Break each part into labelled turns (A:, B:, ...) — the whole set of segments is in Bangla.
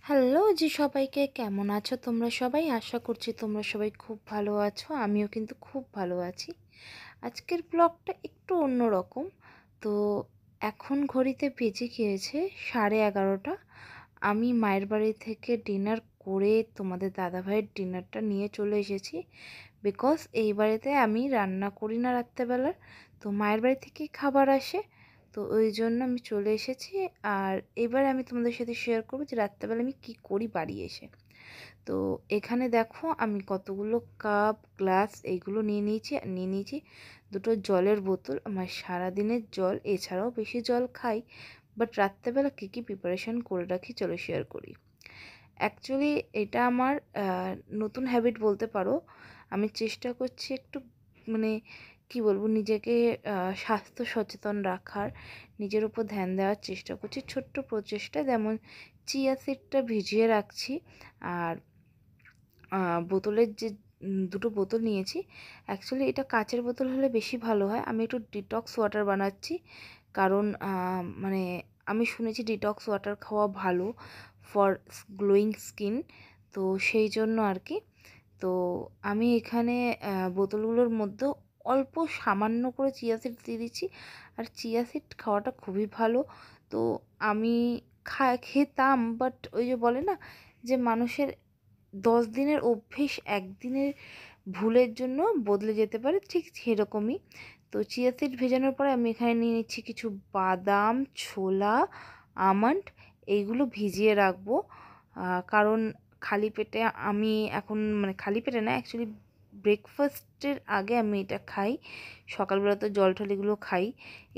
A: হ্যালো জি সবাইকে, কেমন আছো তোমরা সবাই? আশা করছি তোমরা সবাই খুব ভালো আছো। আমিও কিন্তু খুব ভালো আছি। আজকের ব্লগটা একটু অন্যরকম। তো এখন ঘড়িতে বেজে গিয়েছে 11:30। আমি মায়ের বাড়ি থেকে ডিনার করে তোমাদের দাদাভাইয়ের ডিনারটা নিয়ে চলে এসেছি। বিকজ এই বাড়িতে আমি রান্না করি না রাত্রেবেলার, তো মায়ের বাড়ি থেকেই খাবার আসে। তো ওই জন্য আমি চলে এসেছি। আর এবার আমি তোমাদের সাথে শেয়ার করবো যে রাত্রেবেলা আমি কি করি বাড়ি এসে। তো এখানে দেখো আমি কতগুলো কাপ গ্লাস এইগুলো নিয়ে নিয়েছি দুটো জলের বোতল। আমার সারাদিনের জল, এছাড়াও বেশি জল খাই, বাট রাত্রেবেলা কী কী প্রিপারেশান করে রাখি চলো শেয়ার করি। অ্যাকচুয়ালি এটা আমার নতুন হ্যাবিট বলতে পারো। আমি চেষ্টা করছি একটু মানে কি বলবো, নিজেকে স্বাস্থ্য সচেতন রাখার, নিজের উপর ধ্যান দেওয়ার চেষ্টা করছি। ছোট্ট প্রচেষ্টা, যেমন চিয়া সিডটা ভিজিয়ে রাখছি। আর বোতলের যে দুটো বোতল নিয়েছি, অ্যাকচুয়ালি এটা কাচের বোতল হলে বেশি ভালো হয়। আমি একটু ডিটক্স ওয়াটার বানাচ্ছি, কারণ মানে আমি শুনেছি ডিটক্স ওয়াটার খাওয়া ভালো ফর গ্লোয়িং স্কিন। তো সেই জন্য আর কি। তো আমি এখানে বোতলগুলোর মধ্যেও অল্প সামান্য করে চিয়া সিড দিয়ে দিচ্ছি। আর চিয়া সিড খাওয়াটা খুবই ভালো। তো আমি খেতাম, বাট ওই যে বলে না যে মানুষের 10 দিনের অভ্যেস একদিনের ভুলের জন্য বদলে যেতে পারে, ঠিক সেরকমই। তো চিয়া সিড ভেজানোর পরে আমি এখানে নিয়ে নিচ্ছি কিছু বাদাম, ছোলা, আমন্ড। এইগুলো ভিজিয়ে রাখবো, কারণ খালি পেটে আমি এখন মানে খালি পেটে না, অ্যাকচুয়ালি ব্রেকফাস্টের আগে আমি এটা খাই। সকালবেলা তো জল টল এগুলো খাই।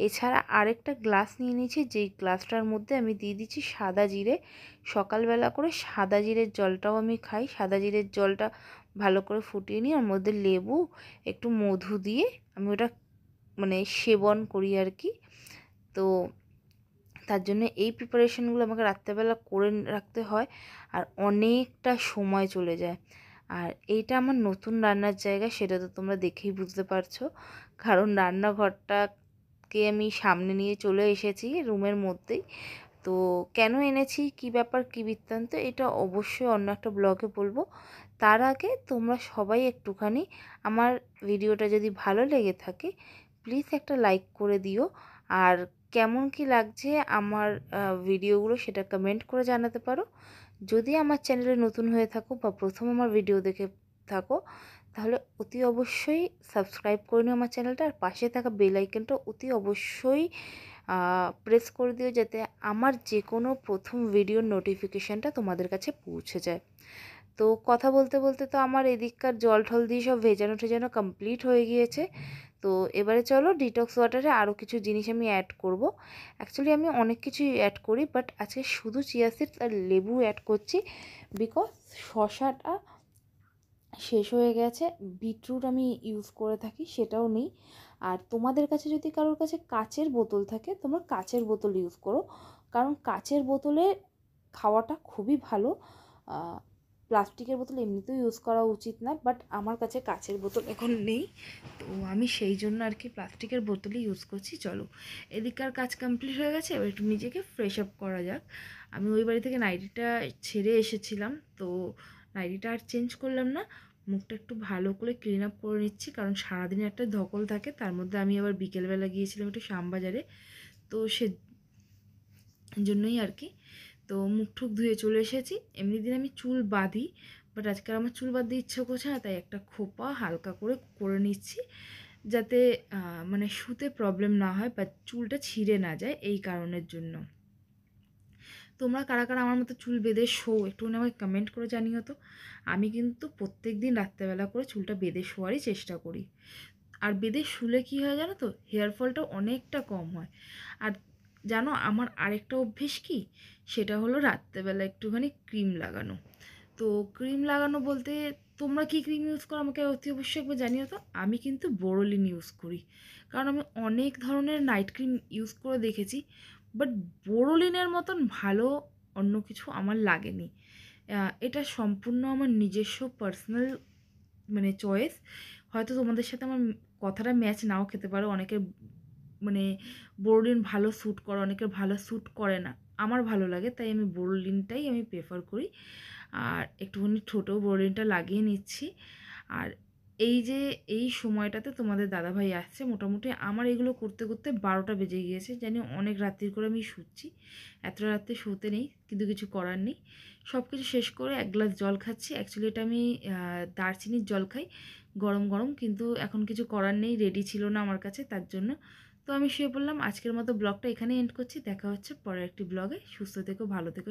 A: এছাড়া আরেকটা গ্লাস নিয়ে নিয়েছি, যেই গ্লাসটার মধ্যে আমি দিয়ে দিচ্ছি সাদা জিরে। সকালবেলা করে সাদা জিরের জলটাও আমি খাই। সাদা জিরের জলটা ভালো করে ফুটিয়ে নিয়ে ওর মধ্যে লেবু, একটু মধু দিয়ে আমি ওটা মানে সেবন করি আর কি। তো তার জন্য এই প্রিপারেশনগুলো আমাকে রাত্রেবেলা করে রাখতে হয়, আর অনেকটা সময় চলে যায়। আর এইটা আমার নতুন রান্নার জায়গা, সেটা তো তোমরা দেখেই বুঝতে পারছো, কারণ রান্নাঘরটাকে আমি সামনে নিয়ে চলে এসেছি রুমের মধ্যেই। তো কেন এনেছি, কি ব্যাপার, কি বৃত্তান্ত, এটা অবশ্যই অন্য একটা ব্লগে বলবো। তার আগে তোমরা সবাই একটুখানি আমার ভিডিওটা যদি ভালো লেগে থাকে প্লিজ একটা লাইক করে দিও। আর কেমন কি লাগছে আমার ভিডিওগুলো সেটা কমেন্ট করে জানাতে পারো। যদি আমার চ্যানেলে নতুন হয়ে থাকো বা প্রথম আমার ভিডিও দেখে থাকো, তাহলে অতি অবশ্যই সাবস্ক্রাইব করে নিও আমার চ্যানেলটা। আর পাশে থাকা বেল আইকনটা অতি অবশ্যই প্রেস করে দিও, যাতে আমার যে কোনো প্রথম ভিডিওর নোটিফিকেশানটা তোমাদের কাছে পৌঁছে যায়। তো কথা বলতে বলতে তো আমার এদিককার জল ঠল দিয়ে সব ভেজানো টেজানো কমপ্লিট হয়ে গিয়েছে। তো এবারে চলো ডিটক্স ওয়াটারে আরও কিছু জিনিস আমি অ্যাড করব। অ্যাকচুয়ালি আমি অনেক কিছুই অ্যাড করি, বাট আজকে শুধু চিয়া সিডস আর লেবু অ্যাড করছি, বিকজ শশাটা শেষ হয়ে গেছে। বিটরুট আমি ইউজ করে থাকি, সেটাও নেই। আর তোমাদের কাছে যদি কারোর কাছে কাচের বোতল থাকে, তোমরা কাচের বোতল ইউজ করো, কারণ কাচের বোতলে খাওয়াটা খুবই ভালো। প্লাস্টিকের বোতল এমনিতেও ইউজ করা উচিত না, বাট আমার কাছে কাচের বোতল এখন নেই, তো আমি সেই জন্য আর কি প্লাস্টিকের বোতলই ইউজ করছি। চলো, এদিককার কাজ কমপ্লিট হয়ে গেছে, এবার একটু নিজেকে ফ্রেশ আপ করা যাক। আমি ওই বাড়ি থেকে নাইটিটা ছেড়ে এসেছিলাম, তো নাইটিটা আর চেঞ্জ করলাম না। মুখটা একটু ভালো করে ক্লিন আপ করে নিচ্ছি, কারণ সারাদিনে একটা ধকল থাকে, তার মধ্যে আমি আবার বিকেলবেলা গিয়েছিলাম একটু শ্যামবাজারে, তো সে জন্যই আর কি। তো মুখ ঠুক ধুয়ে চলে এসেছি। এমনি দিন আমি চুল বাঁধি, বাট আজকে আমার চুল বাঁধতে ইচ্ছা করছে না, তাই একটা খোপা হালকা করে করে নিচ্ছি, যাতে মানে শুতে প্রবলেম না হয় বা চুলটা ছিঁড়ে না যায়, এই কারণের জন্য। তোমরা কারা কারা আমার মতো চুল বেঁধে শো একটুখানি আমাকে কমেন্ট করে জানিও তো। আমি কিন্তু প্রত্যেক দিন রাত্রেবেলা করে চুলটা বেঁধে শোয়ারই চেষ্টা করি। আর বেঁধে শুলে কী হয় জানো তো, হেয়ার ফলটা অনেকটা কম হয়। আর জানো আমার আরেকটা অভ্যেস কী, সেটা হলো রাত্রেবেলা একটুখানি ক্রিম লাগানো। তো ক্রিম লাগানো বলতে তোমরা কি ক্রিম ইউজ করো আমাকে অতি অবশ্যই একবার জানিও তো। আমি কিন্তু বোরোলিন ইউজ করি, কারণ আমি অনেক ধরনের নাইট ক্রিম ইউজ করে দেখেছি, বাট বোরোলিনের মতন ভালো অন্য কিছু আমার লাগেনি। এটা সম্পূর্ণ আমার নিজস্ব পার্সোনাল মানে চয়েস। হয়তো তোমাদের সাথে আমার কথাটা ম্যাচ নাও খেতে পারো, অনেকের মানে বোরোলিন ভালো স্যুট করে, অনেকের ভালো স্যুট করে না।
B: আমার ভালো লাগে, তাই আমি বোরোলিনটাই আমি প্রেফার করি। আর একটুখানি ঠোঁটেও বোরোলিনটা লাগিয়ে নিচ্ছি। আর এই সময়টাতে তোমাদের দাদাভাই আসছে। মোটামুটি আমার এগুলো করতে করতে 12টা বেজে গিয়েছে। জানি অনেক রাত্রির করে আমি শুচ্ছি, এত রাত্রে শুতে নেই, কিন্তু কিছু করার নেই। সব কিছু শেষ করে এক গ্লাস জল খাচ্ছি। অ্যাকচুয়ালি এটা আমি দারচিনির জল খাই, গরম গরম, কিন্তু এখন কিছু করার নেই, রেডি ছিল না আমার কাছে, তার জন্য। তো আমি শুয়ে পড়লাম। আজকের মতো ব্লগটা এখানেই এন্ড করছি। দেখা হচ্ছে পরের একটি ব্লগে। সুস্থ থেকো, ভালো থেকো।